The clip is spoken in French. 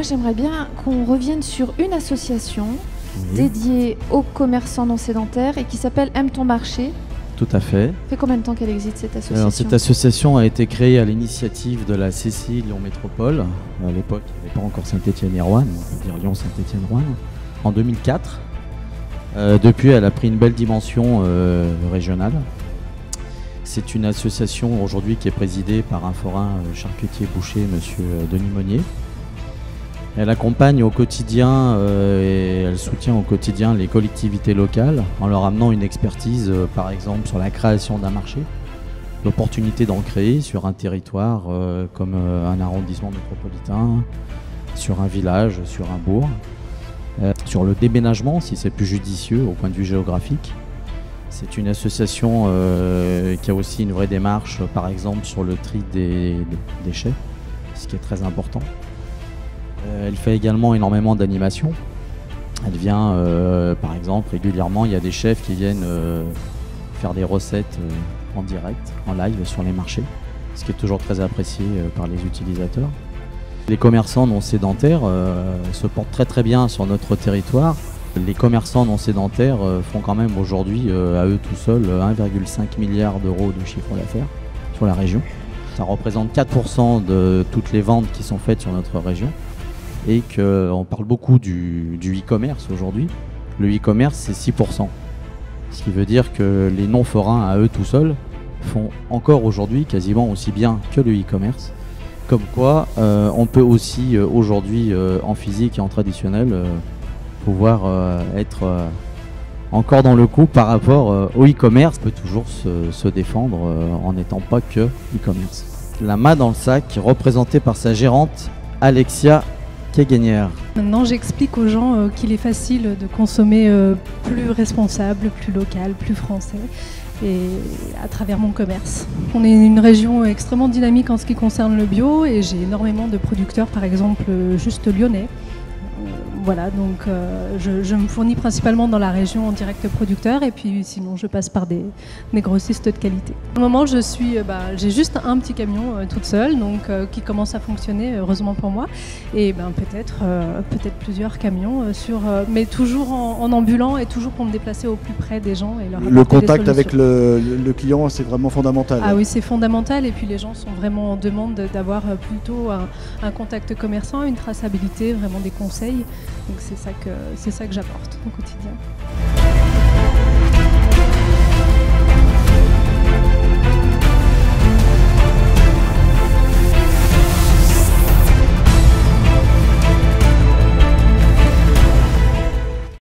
Moi, j'aimerais bien qu'on revienne sur une association dédiée aux commerçants non sédentaires et qui s'appelle Aime ton marché. Tout à fait. Ça fait combien de temps qu'elle existe, cette association? Alors, cette association a été créée à l'initiative de la CCI Lyon Métropole. À l'époque, il n'y avait pas encore Saint-Étienne et Roanne, on peut dire Lyon, Saint-Étienne, Roanne, en 2004. Depuis, elle a pris une belle dimension régionale. C'est une association aujourd'hui qui est présidée par un forain charcutier boucher, monsieur Denis Monnier. Elle accompagne au quotidien et elle soutient au quotidien les collectivités locales en leur amenant une expertise, par exemple, sur la création d'un marché, l'opportunité d'en créer sur un territoire comme un arrondissement métropolitain, sur un village, sur un bourg, sur le déménagement si c'est plus judicieux au point de vue géographique. C'est une association qui a aussi une vraie démarche, par exemple, sur le tri des déchets, ce qui est très important. Elle fait également énormément d'animation. Elle vient, par exemple, régulièrement, il y a des chefs qui viennent faire des recettes en direct, en live sur les marchés, ce qui est toujours très apprécié par les utilisateurs. Les commerçants non sédentaires se portent très très bien sur notre territoire. Les commerçants non sédentaires font quand même aujourd'hui, à eux tout seuls, 1,5 milliard d'euros de chiffre d'affaires sur la région. Ça représente 4% de toutes les ventes qui sont faites sur notre région. Et qu'on parle beaucoup du e-commerce aujourd'hui. Le e-commerce, c'est 6%. Ce qui veut dire que les non-forains, à eux tout seuls, font encore aujourd'hui quasiment aussi bien que le e-commerce. Comme quoi, on peut aussi aujourd'hui, en physique et en traditionnel, pouvoir être encore dans le coup par rapport au e-commerce. On peut toujours se défendre en n'étant pas que e-commerce. La main dans le sac, représentée par sa gérante, Alexia Keguenière. Maintenant, j'explique aux gens qu'il est facile de consommer plus responsable, plus local, plus français, et à travers mon commerce. On est une région extrêmement dynamique en ce qui concerne le bio, et j'ai énormément de producteurs, par exemple juste lyonnais. Voilà, donc je me fournis principalement dans la région en direct producteur, et puis sinon je passe par des grossistes de qualité. Pour le moment, j'ai juste un petit camion toute seule, donc qui commence à fonctionner, heureusement pour moi, et peut-être plusieurs camions mais toujours en ambulant et toujours pour me déplacer au plus près des gens et leur apporter le contact des avec le client, c'est vraiment fondamental. Ah oui, c'est fondamental, et puis les gens sont vraiment en demande d'avoir plutôt un contact commerçant, une traçabilité, vraiment des conseils. Donc c'est ça que j'apporte au quotidien.